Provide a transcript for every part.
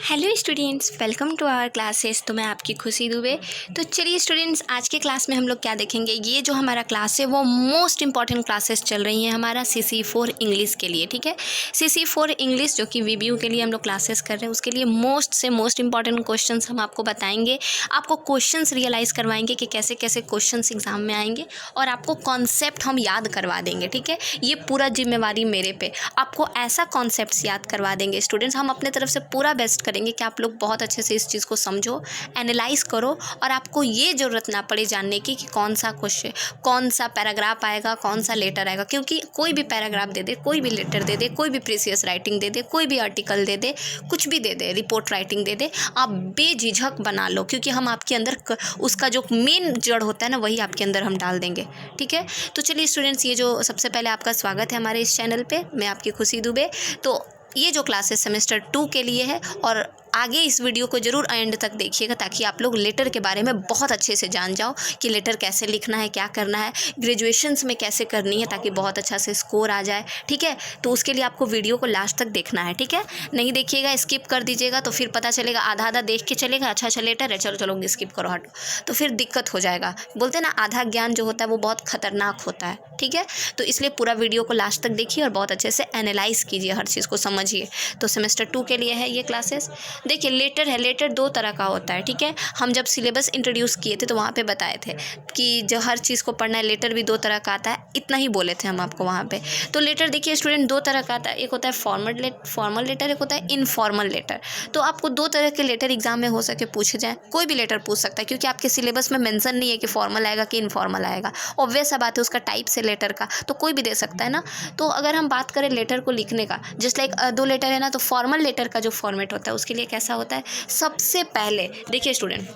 Hello students, welcome to our classes. तो मैं आपकी खुशी दुबे। तो चलिए स्टूडेंट्स, आज के क्लास में हम लोग क्या देखेंगे। ये जो हमारा क्लास है वो मोस्ट इंपॉर्टेंट क्लासेस चल रही हैं हमारा CC4 इंग्लिश के लिए। ठीक है, CC4 इंग्लिश जो कि VBU के लिए हम लोग क्लासेस कर रहे हैं, उसके लिए मोस्ट से मोस्ट इंपॉर्टेंट क्वेश्चंस हम आपको बताएंगे, आपको क्वेश्चंस रियलाइज़ करवाएंगे कि कैसे कैसे क्वेश्चंस एग्जाम में आएंगे, और आपको कॉन्सेप्ट हम याद करवा देंगे। ठीक है, ये पूरा जिम्मेवारी मेरे पे, आपको ऐसा कॉन्सेप्ट्स याद करवा देंगे स्टूडेंट्स। हम अपने तरफ से पूरा बेस्ट करेंगे कि आप लोग बहुत अच्छे से इस चीज़ को समझो, एनालाइज करो, और आपको ये ज़रूरत ना पड़े जानने की कि कौन सा क्वेश्चन, कौन सा पैराग्राफ आएगा, कौन सा लेटर आएगा। क्योंकि कोई भी पैराग्राफ दे दे, कोई भी लेटर दे दे, कोई भी प्रीसियस राइटिंग दे दे, कोई भी आर्टिकल दे दे, कुछ भी दे दे, रिपोर्ट राइटिंग दे दे, आप बेझिझक बना लो, क्योंकि हम आपके अंदर उसका जो मेन जड़ होता है ना, वही आपके अंदर हम डाल देंगे। ठीक है, तो चलिए स्टूडेंट्स, ये जो सबसे पहले आपका स्वागत है हमारे इस चैनल पे। मैं आपकी खुशी दुबे। तो ये जो क्लासेस सेमेस्टर 2 के लिए है, और आगे इस वीडियो को ज़रूर एंड तक देखिएगा ताकि आप लोग लेटर के बारे में बहुत अच्छे से जान जाओ कि लेटर कैसे लिखना है, क्या करना है, ग्रेजुएशंस में कैसे करनी है, ताकि बहुत अच्छा से स्कोर आ जाए। ठीक है, तो उसके लिए आपको वीडियो को लास्ट तक देखना है। ठीक है, नहीं देखिएगा, स्किप कर दीजिएगा तो फिर पता चलेगा आधा आधा देख के चलेगा, अच्छा लेटर है, चलो चलो स्किप करो, हटो, तो फिर दिक्कत हो जाएगा। बोलते हैं ना, आधा ज्ञान जो होता है वो बहुत खतरनाक होता है। ठीक है, तो इसलिए पूरा वीडियो को लास्ट तक देखिए और बहुत अच्छे से एनालाइज कीजिए, हर चीज़ को समझिए। तो सेमेस्टर 2 के लिए है ये क्लासेस। देखिए, लेटर है, लेटर 2 तरह का होता है। ठीक है, हम जब सिलेबस इंट्रोड्यूस किए थे तो वहाँ पे बताए थे कि जो हर चीज़ को पढ़ना है, लेटर भी 2 तरह का आता है, इतना ही बोले थे हम आपको वहाँ पे। तो लेटर देखिए स्टूडेंट, 2 तरह का आता है, एक होता है फॉर्मल लेटर, एक होता है इनफॉर्मल लेटर। तो आपको 2 तरह के लेटर एग्जाम में हो सके पूछे जाए, कोई भी लेटर पूछ सकता है, क्योंकि आपके सिलेबस में मेंशन नहीं है कि फॉर्मल आएगा कि इनफॉर्मल आएगा। ऑब्वियस सा बात है, उसका टाइप से लेटर का, तो कोई भी दे सकता है ना। तो अगर हम बात करें लेटर को लिखने का, जस्ट लाइक 2 लेटर है ना, तो फॉर्मल लेटर का जो फॉर्मेट होता है उसके लिए कैसा होता है। सबसे पहले देखिए स्टूडेंट,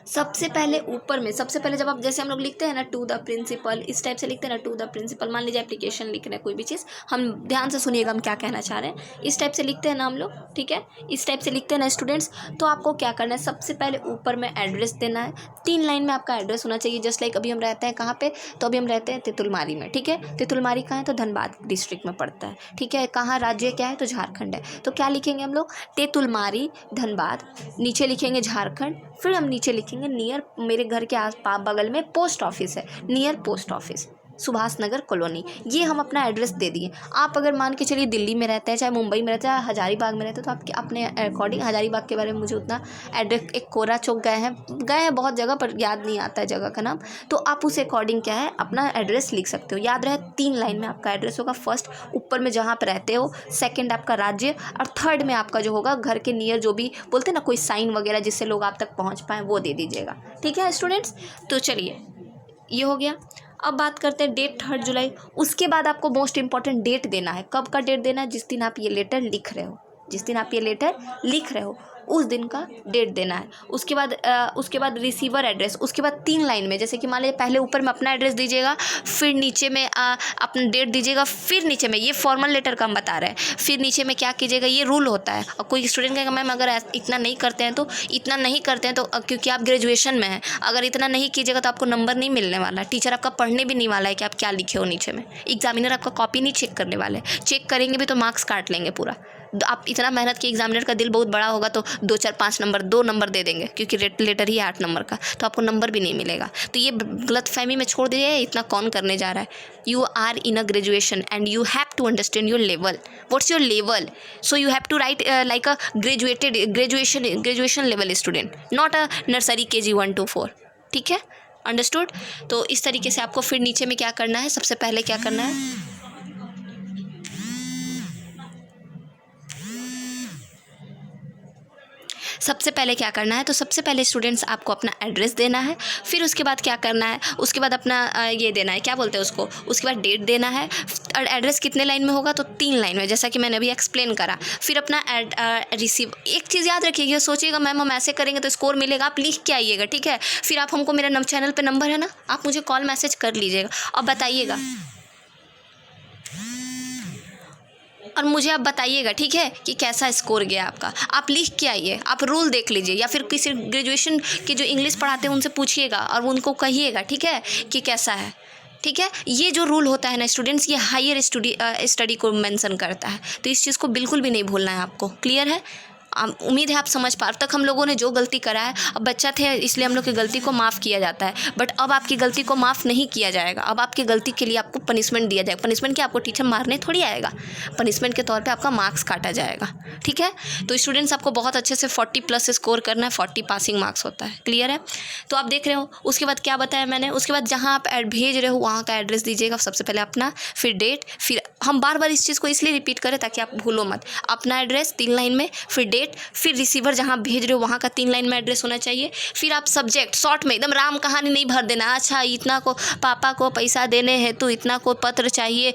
सबसे पहले ऊपर में, सबसे पहले जब आप, जैसे हम लोग लिखते हैं ना टू द प्रिंसिपल, इस टाइप से लिखते हैं ना, टू द प्रिंसिपल। मान लीजिए एप्लीकेशन लिख रहे हैं कोई भी चीज़, हम ध्यान से सुनिएगा हम क्या कहना चाह रहे हैं, इस टाइप से लिखते हैं ना हम लोग। ठीक है, इस टाइप से लिखते हैं ना स्टूडेंट्स। तो आपको क्या करना है, सबसे पहले ऊपर में एड्रेस देना है। 3 लाइन में आपका एड्रेस होना चाहिए। जस्ट लाइक अभी हम रहते हैं कहाँ पे, तो अभी हम रहते हैं तेतुलमारी में। ठीक है, तेतुलमारी कहाँ है, तो धनबाद डिस्ट्रिक्ट में पड़ता है। ठीक है, कहाँ राज्य क्या है, तो झारखंड है। तो क्या लिखेंगे हम लोग, तेतुलमारी धनबाद, नीचे लिखेंगे झारखंड, फिर हम नीचे लिखेंगे नियर, मेरे घर के आस पास बगल में पोस्ट ऑफिस है, near post office, Subhash Nagar colony. ये हम अपना एड्रेस दे दिए। आप अगर मान के चलिए दिल्ली में रहते हैं, चाहे मुंबई में रहते हैं, हजारीबाग में रहते हैं, तो आपके अपने अकॉर्डिंग, हजारीबाग के बारे में मुझे उतना एड्रेस, एक कोरा चौक गए हैं बहुत जगह पर, याद नहीं आता है जगह का नाम, तो आप उस अकॉर्डिंग क्या है अपना एड्रेस लिख सकते हो। याद रहे, 3 लाइन में आपका एड्रेस होगा। फर्स्ट ऊपर में जहाँ पर रहते हो, सेकेंड आपका राज्य, और थर्ड में आपका जो होगा घर के नियर, जो भी बोलते हैं ना कोई साइन वगैरह जिससे लोग आप तक पहुँच पाएँ, वो दे दीजिएगा। ठीक है स्टूडेंट्स, तो चलिए ये हो गया। अब बात करते हैं डेट, 3 जुलाई। उसके बाद आपको मोस्ट इंपॉर्टेंट डेट देना है। कब का डेट देना है, जिस दिन आप ये लेटर लिख रहे हो, जिस दिन आप ये लेटर लिख रहे हो उस दिन का डेट देना है। उसके बाद रिसीवर एड्रेस, उसके बाद 3 लाइन में, जैसे कि मान लीजिए पहले ऊपर में अपना एड्रेस दीजिएगा, फिर नीचे में अपना डेट दीजिएगा, फिर नीचे में, ये फॉर्मल लेटर का हम बता रहे हैं, फिर नीचे में क्या कीजिएगा, ये रूल होता है। और कोई स्टूडेंट कहेगा मैम अगर इतना नहीं करते हैं तो, इतना नहीं करते हैं तो, क्योंकि आप ग्रेजुएशन में हैं, अगर इतना नहीं कीजिएगा तो आपको नंबर नहीं मिलने वाला, टीचर आपका पढ़ने भी नहीं वाला है कि आप क्या लिखे हो नीचे में, एग्जामिनर आपका कॉपी नहीं चेक करने वाले, चेक करेंगे भी तो मार्क्स काट लेंगे पूरा। आप इतना मेहनत की, एग्जामिनर का दिल बहुत बड़ा होगा तो 2 4 5 नंबर, 2 नंबर दे देंगे, क्योंकि लेटर ही 8 नंबर का, तो आपको नंबर भी नहीं मिलेगा। तो ये गलत फहमी में छोड़ दीजिए, इतना कौन करने जा रहा है। You are in a graduation and you have to understand your level, what's your level, so you have to write like a graduation level student, not a nursery KG 1 to 4। ठीक है, अंडरस्टूड। तो इस तरीके से आपको फिर नीचे में क्या करना है, सबसे पहले क्या करना है, सबसे पहले क्या करना है, तो सबसे पहले स्टूडेंट्स आपको अपना एड्रेस देना है। फिर उसके बाद क्या करना है, उसके बाद अपना ये देना है, क्या बोलते हैं उसको, उसके बाद डेट देना है। और एड्रेस कितने लाइन में होगा, तो 3 लाइन में, जैसा कि मैंने अभी एक्सप्लेन करा। फिर अपना रिसीव, एक चीज़ याद रखिएगा, सोचिएगा मैम हम ऐसे करेंगे तो स्कोर मिलेगा, आप लिख के आइएगा। ठीक है, फिर आप हमको, मेरा चैनल पर नंबर है ना, आप मुझे कॉल मैसेज कर लीजिएगा और बताइएगा, और मुझे आप बताइएगा। ठीक है, कि कैसा स्कोर गया आपका, आप लिख के आइए, आप रूल देख लीजिए, या फिर किसी ग्रेजुएशन के जो इंग्लिश पढ़ाते हैं उनसे पूछिएगा और उनको कहिएगा। ठीक है, कि कैसा है। ठीक है। ये जो रूल होता है ना स्टूडेंट्स, ये हायर स्टडी को मेंशन करता है, तो इस चीज़ को बिल्कुल भी नहीं भूलना है आपको। क्लियर है? उम्मीद है आप समझ पा। अब तक हम लोगों ने जो गलती करा है, अब बच्चा थे इसलिए हम लोग की गलती को माफ़ किया जाता है, बट अब आपकी गलती को माफ़ नहीं किया जाएगा। अब आपकी गलती के लिए आपको पनिशमेंट दिया जाएगा। पनिशमेंट क्या, आपको टीचर मारने थोड़ी आएगा, पनिशमेंट के तौर पे आपका मार्क्स काटा जाएगा। ठीक है, तो स्टूडेंट्स आपको बहुत अच्छे से 40+ स्कोर करना है, 40 पासिंग मार्क्स होता है। क्लियर है? तो आप देख रहे हो। उसके बाद क्या बताया मैंने, उसके बाद जहाँ आप भेज रहे हो वहाँ का एड्रेस दीजिएगा सबसे पहले अपना, फिर डेट, फिर हम बार बार इस चीज़ को इसलिए रिपीट करें ताकि आप भूलो मत। अपना एड्रेस 3 लाइन में, फिर डेट, फिर रिसीवर जहाँ भेज रहे हो वहाँ का 3 लाइन में एड्रेस होना चाहिए। फिर आप सब्जेक्ट शॉर्ट में, एकदम राम कहानी नहीं भर देना। अच्छा इतना को पापा को पैसा देने हेतु इतना को पत्र चाहिए।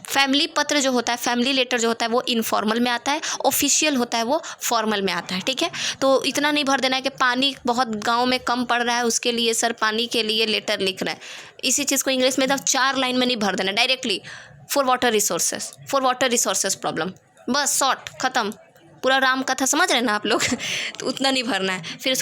फैमिली पत्र जो होता है, फैमिली लेटर जो होता है वो इनफॉर्मल में आता है, ऑफिशियल होता है वो फॉर्मल में आता है। ठीक है, तो इतना नहीं भर देना है कि पानी बहुत गांव में कम पड़ रहा है उसके लिए सर पानी के लिए लेटर लिख रहे हैं। इसी चीज़ को इंग्लिश में एकदम 4 लाइन में नहीं भर देना, directly for water resources problem, बस शॉर्ट ख़त्म। पूरा राम कथा समझ रहे हैं ना आप लोग तो उतना नहीं भरना है। फिर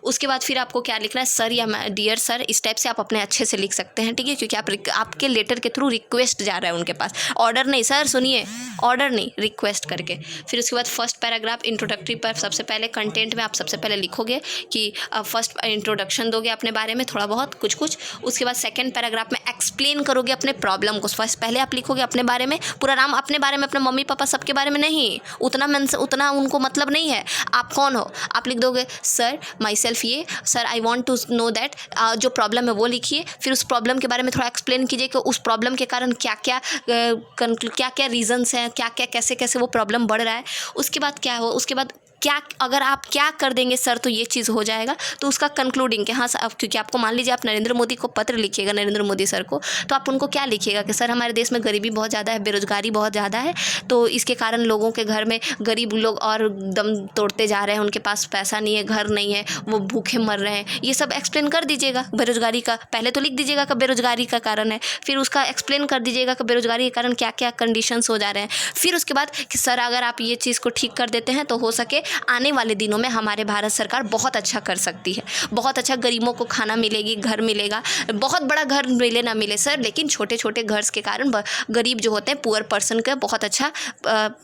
उसके बाद फिर आपको क्या लिखना है, सर या डियर सर, इस टाइप से आप अपने अच्छे से लिख सकते हैं। ठीक है, क्योंकि आपके लेटर के थ्रू रिक्वेस्ट जा रहा है उनके पास, ऑर्डर नहीं, सर सुनिए, ऑर्डर नहीं, रिक्वेस्ट करके। फिर उसके बाद फर्स्ट पैराग्राफ इंट्रोडक्टरी पर सबसे पहले कंटेंट में आप सबसे पहले लिखोगे कि फर्स्ट इंट्रोडक्शन दोगे अपने बारे में थोड़ा बहुत कुछ। उसके बाद सेकेंड पैराग्राफ में एक्सप्लेन करोगे अपने प्रॉब्लम को। फर्स्ट पहले आप लिखोगे अपने बारे में, पूरा नाम अपने बारे में, अपने मम्मी पापा सबके बारे में नहीं, उतना उनको मतलब नहीं है आप कौन हो। आप लिख दोगे सर माई सेल्फ ये, sir I want to know that, जो प्रॉब्लम है वो लिखिए। फिर उस प्रॉब्लम के बारे में थोड़ा एक्सप्लेन कीजिए कि उस प्रॉब्लम के कारण क्या क्या रीजंस हैं, क्या क्या कैसे वो प्रॉब्लम बढ़ रहा है। उसके बाद क्या हो, उसके बाद क्या अगर आप क्या कर देंगे सर तो ये चीज़ हो जाएगा, तो उसका कंक्लूडिंग कि हाँ सर, क्योंकि आपको मान लीजिए आप नरेंद्र मोदी को पत्र लिखिएगा, नरेंद्र मोदी सर को, तो आप उनको क्या लिखिएगा कि सर हमारे देश में गरीबी बहुत ज़्यादा है, बेरोजगारी बहुत ज़्यादा है, तो इसके कारण लोगों के घर में गरीब लोग और दम तोड़ते जा रहे हैं, उनके पास पैसा नहीं है, घर नहीं है, वो भूखे मर रहे हैं। ये सब एक्सप्लेन कर दीजिएगा। बेरोजगारी का पहले तो लिख दीजिएगा कि बेरोजगारी का कारण है, फिर उसका एक्सप्लेन कर दीजिएगा कि बेरोजगारी के कारण क्या क्या कंडीशंस हो जा रहे हैं। फिर उसके बाद कि सर अगर आप ये चीज़ को ठीक कर देते हैं तो हो सके आने वाले दिनों में हमारे भारत सरकार बहुत अच्छा कर सकती है, बहुत अच्छा गरीबों को खाना मिलेगी, घर मिलेगा, बहुत बड़ा घर मिले ना मिले सर, लेकिन छोटे छोटे घर के कारण गरीब जो होते हैं पुअर पर्सन का बहुत अच्छा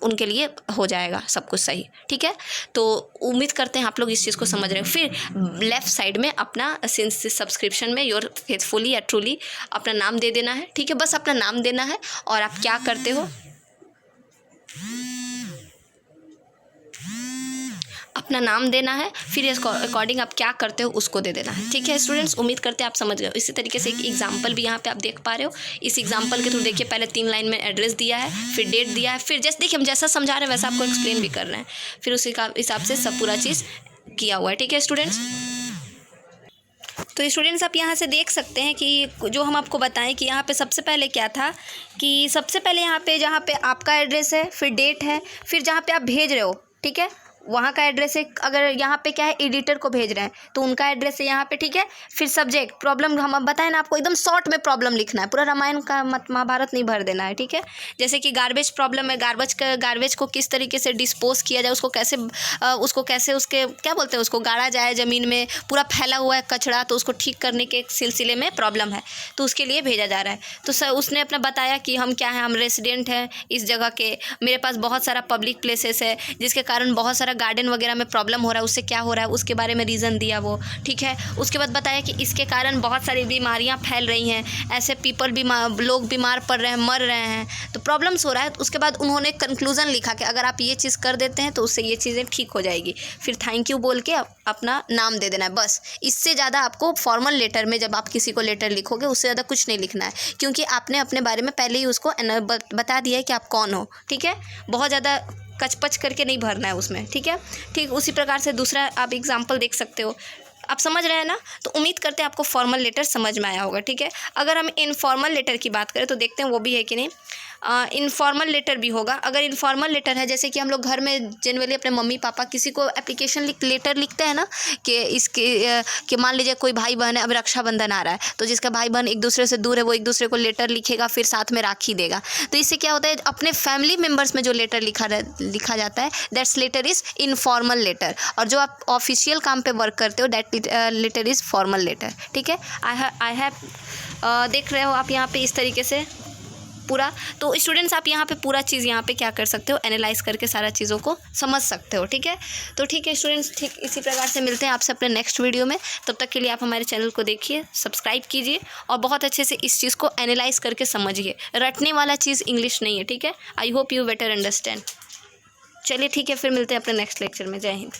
उनके लिए हो जाएगा सब कुछ सही। ठीक है, तो उम्मीद करते हैं आप लोग इस चीज़ को समझ रहे हैं। फिर लेफ्ट साइड में अपना सब्सक्रिप्शन में योर फेथफुली या ट्रूली अपना नाम दे देना है। ठीक है, बस अपना नाम देना है और आप क्या करते हो अपना नाम देना है, फिर इसको अकॉर्डिंग आप क्या करते हो उसको दे देना है। ठीक है स्टूडेंट्स, उम्मीद करते हैं आप समझ गए। इसी तरीके से एक एग्जांपल भी यहाँ पे आप देख पा रहे हो। इस एग्जांपल के थ्रू देखिए, पहले 3 लाइन में एड्रेस दिया है, फिर डेट दिया है, फिर जैसे देखिए हम जैसा समझा रहे हैं वैसा आपको एक्सप्लेन भी कर रहे हैं, फिर उसी का हिसाब से सब पूरा चीज़ किया हुआ है। ठीक है स्टूडेंट्स, तो स्टूडेंट्स आप यहाँ से देख सकते हैं कि जो हम आपको बताएं कि यहाँ पे सबसे पहले क्या था कि सबसे पहले यहाँ पे जहाँ पे आपका एड्रेस है, फिर डेट है, फिर जहाँ पे आप भेज रहे हो, ठीक है, वहाँ का एड्रेस है। अगर यहाँ पे क्या है एडिटर को भेज रहे हैं तो उनका एड्रेस है यहाँ पे। ठीक है, फिर सब्जेक्ट प्रॉब्लम, हम अब बताएं ना आपको एकदम शॉर्ट में प्रॉब्लम लिखना है, पूरा रामायण का महाभारत नहीं भर देना है। ठीक है, जैसे कि गार्बेज प्रॉब्लम है, गार्बेज को किस तरीके से डिस्पोज किया जाए, उसको कैसे उसके क्या बोलते हैं उसको गाड़ा जाए, ज़मीन में पूरा फैला हुआ है कचरा, तो उसको ठीक करने के सिलसिले में प्रॉब्लम है, तो उसके लिए भेजा जा रहा है। तो सर उसने अपना बताया कि हम क्या है, हम रेसिडेंट हैं इस जगह के, मेरे पास बहुत सारा पब्लिक प्लेसेस है जिसके कारण बहुत सारा गार्डन वगैरह में प्रॉब्लम हो रहा है, उससे क्या हो रहा है उसके बारे में रीज़न दिया वो। ठीक है, उसके बाद बताया कि इसके कारण बहुत सारी बीमारियां फैल रही हैं, ऐसे लोग बीमार पड़ रहे हैं, मर रहे हैं, तो प्रॉब्लम्स हो रहा है। उसके बाद उन्होंने कंक्लूजन लिखा कि अगर आप ये चीज़ कर देते हैं तो उससे ये चीज़ें ठीक हो जाएगी। फिर थैंक यू बोल के अपना नाम दे देना है, बस। इससे ज़्यादा आपको फॉर्मल लेटर में जब आप किसी को लेटर लिखोगे उससे ज़्यादा कुछ नहीं लिखना है, क्योंकि आपने अपने बारे में पहले ही उसको बता दिया है कि आप कौन हो। ठीक है, बहुत ज़्यादा कचपच करके नहीं भरना है उसमें। ठीक है, ठीक उसी प्रकार से दूसरा आप एग्जाम्पल देख सकते हो। आप समझ रहे हैं ना, तो उम्मीद करते हैं आपको फॉर्मल लेटर समझ में आया होगा। ठीक है, अगर हम इनफॉर्मल लेटर की बात करें तो देखते हैं वो भी है कि नहीं। इनफॉर्मल लेटर भी होगा। अगर इनफॉर्मल लेटर है, जैसे कि हम लोग घर में जनरली अपने मम्मी पापा किसी को एप्लीकेशन लेटर लिखते हैं ना कि इसके कि मान लीजिए कोई भाई बहन है, अब रक्षाबंधन आ रहा है, तो जिसका भाई बहन एक दूसरे से दूर है वो एक दूसरे को लेटर लिखेगा, फिर साथ में राखी देगा। तो इससे क्या होता है, अपने फैमिली मेम्बर्स में जो लेटर लिखा जाता है that's letter is informal letter, और जो आप ऑफिशियल काम पे वर्क करते हो that letter is formal letter. ठीक है, आई हैव देख रहे हो आप यहाँ पे इस तरीके से पूरा। तो स्टूडेंट्स आप यहाँ पे पूरा चीज़ यहाँ पे क्या कर सकते हो, एनालाइज करके सारा चीज़ों को समझ सकते हो। ठीक है, तो ठीक है स्टूडेंट्स, ठीक इसी प्रकार से मिलते हैं आपसे अपने नेक्स्ट वीडियो में। तब तक के लिए आप हमारे चैनल को देखिए, सब्सक्राइब कीजिए और बहुत अच्छे से इस चीज़ को एनालाइज करके समझिए। रटने वाला चीज़ इंग्लिश नहीं है। ठीक है, I hope you better understand. चलिए ठीक है, फिर मिलते हैं अपने नेक्स्ट लेक्चर में। जय हिंद।